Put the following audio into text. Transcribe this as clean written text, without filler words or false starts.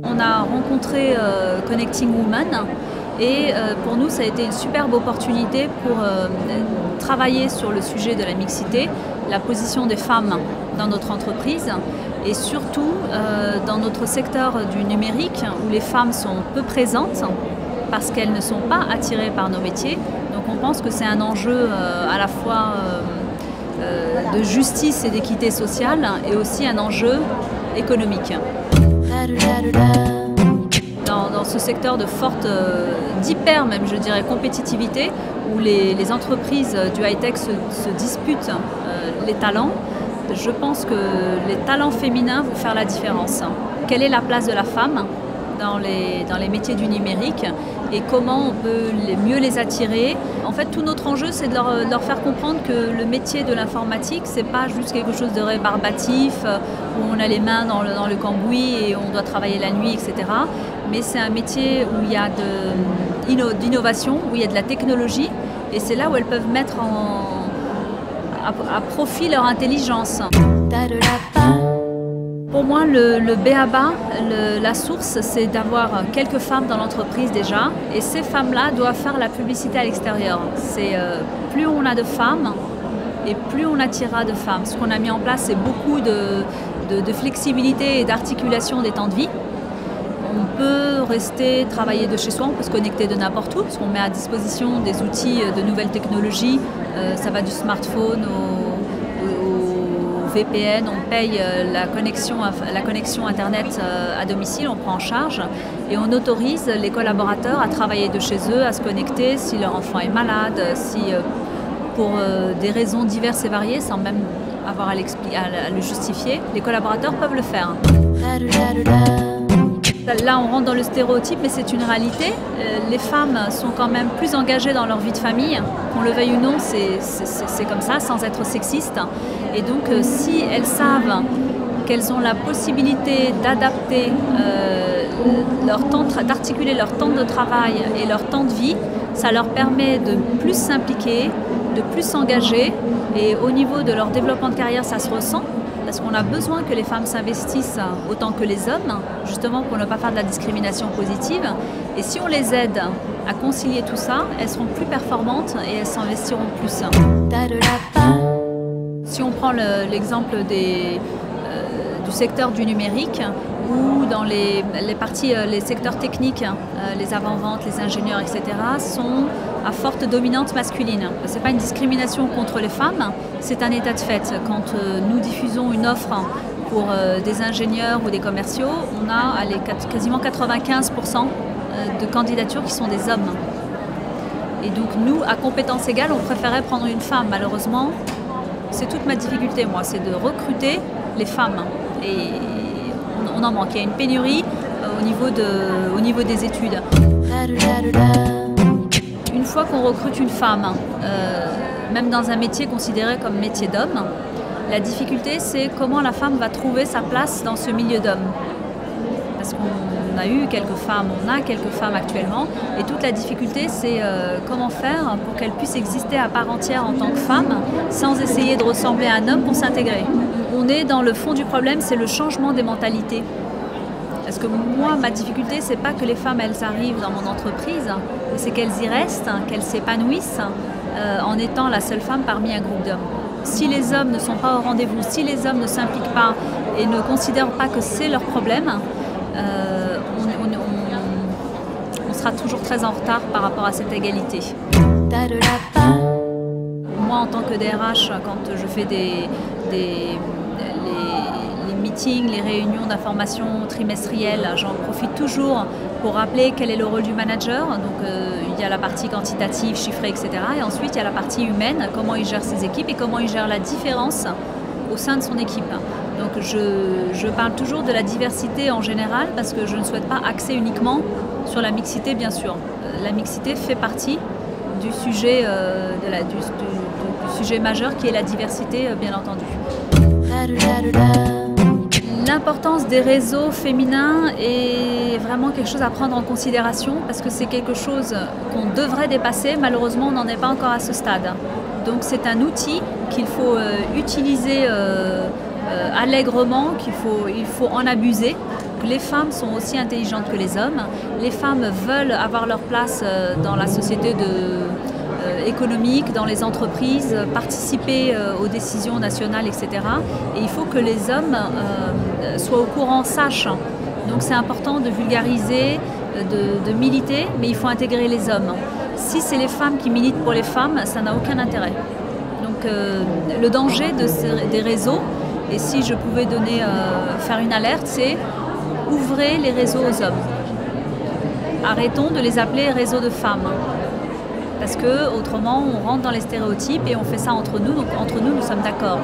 On a rencontré Connecting Women et pour nous ça a été une superbe opportunité pour travailler sur le sujet de la mixité, la position des femmes dans notre entreprise et surtout dans notre secteur du numérique où les femmes sont peu présentes parce qu'elles ne sont pas attirées par nos métiers. Donc on pense que c'est un enjeu à la fois de justice et d'équité sociale et aussi un enjeu économique. Dans ce secteur de forte, d'hyper même je dirais, compétitivité, où les entreprises du high-tech se disputent les talents, je pense que les talents féminins vont faire la différence. Quelle est la place de la femme dans les métiers du numérique et comment on peut mieux les attirer. En fait, tout notre enjeu, c'est de leur faire comprendre que le métier de l'informatique, c'est pas juste quelque chose de rébarbatif, où on a les mains dans le cambouis et on doit travailler la nuit, etc. Mais c'est un métier où il y a d'innovation, où il y a de la technologie, et c'est là où elles peuvent mettre à profit leur intelligence. Pour moi, le b.a.-ba, la source, c'est d'avoir quelques femmes dans l'entreprise déjà, et ces femmes-là doivent faire la publicité à l'extérieur. Plus on a de femmes, et plus on attirera de femmes. Ce qu'on a mis en place, c'est beaucoup de flexibilité et d'articulation des temps de vie. On peut rester travailler de chez soi, on peut se connecter de n'importe où, parce qu'on met à disposition des outils de nouvelles technologies. Ça va du smartphone au VPN, on paye la connexion Internet à domicile, on prend en charge et on autorise les collaborateurs à travailler de chez eux, à se connecter si leur enfant est malade, si pour des raisons diverses et variées, sans même avoir à le justifier, les collaborateurs peuvent le faire. Là, on rentre dans le stéréotype, mais c'est une réalité. Les femmes sont quand même plus engagées dans leur vie de famille. Qu'on le veuille ou non, c'est comme ça, sans être sexiste. Et donc, si elles savent qu'elles ont la possibilité d'adapter d'articuler leur temps de travail et leur temps de vie, ça leur permet de plus s'impliquer, de plus s'engager. Et au niveau de leur développement de carrière, ça se ressent. Parce qu'on a besoin que les femmes s'investissent autant que les hommes, justement pour ne pas faire de la discrimination positive. Et si on les aide à concilier tout ça, elles seront plus performantes et elles s'investiront plus. Si on prend l'exemple du secteur du numérique, où dans les secteurs techniques, les avant-ventes, les ingénieurs, etc., sont à forte dominante masculine. Ce n'est pas une discrimination contre les femmes, c'est un état de fait. Quand nous diffusons une offre pour des ingénieurs ou des commerciaux, on a quasiment 95% de candidatures qui sont des hommes. Et donc nous, à compétences égales, on préférait prendre une femme. Malheureusement, c'est toute ma difficulté, moi, c'est de recruter les femmes. Et on en manque. Il y a une pénurie au niveau des études. Une fois qu'on recrute une femme, même dans un métier considéré comme métier d'homme, la difficulté c'est comment la femme va trouver sa place dans ce milieu d'hommes. Parce qu'on a eu quelques femmes, on a quelques femmes actuellement, et toute la difficulté c'est comment faire pour qu'elles puissent exister à part entière en tant que femme, sans essayer de ressembler à un homme pour s'intégrer. On est dans le fond du problème, c'est le changement des mentalités. Parce que moi, ma difficulté, c'est pas que les femmes, elles arrivent dans mon entreprise, c'est qu'elles y restent, qu'elles s'épanouissent en étant la seule femme parmi un groupe d'hommes. Si les hommes ne sont pas au rendez-vous, si les hommes ne s'impliquent pas et ne considèrent pas que c'est leur problème, on sera toujours très en retard par rapport à cette égalité. Moi, en tant que DRH, quand je fais les meetings, les réunions d'information trimestrielles, j'en profite toujours pour rappeler quel est le rôle du manager. Donc, il y a la partie quantitative, chiffrée, etc. Et ensuite, il y a la partie humaine, comment il gère ses équipes et comment il gère la différence au sein de son équipe. Donc, je parle toujours de la diversité en général parce que je ne souhaite pas axer uniquement sur la mixité, bien sûr. La mixité fait partie du sujet, du sujet majeur qui est la diversité, bien entendu. L'importance des réseaux féminins est vraiment quelque chose à prendre en considération parce que c'est quelque chose qu'on devrait dépasser. Malheureusement, on n'en est pas encore à ce stade. Donc c'est un outil qu'il faut utiliser allègrement qu'il faut en abuser, que les femmes sont aussi intelligentes que les hommes. Les femmes veulent avoir leur place dans la société économique, dans les entreprises, participer aux décisions nationales, etc. Et il faut que les hommes soient au courant, sachent. Donc c'est important de vulgariser, de militer, mais il faut intégrer les hommes. Si c'est les femmes qui militent pour les femmes, ça n'a aucun intérêt. Donc le danger des réseaux, et si je pouvais faire une alerte, c'est ouvrez les réseaux aux hommes. Arrêtons de les appeler réseaux de femmes. Parce que autrement on rentre dans les stéréotypes et on fait ça entre nous, donc entre nous, nous sommes d'accord.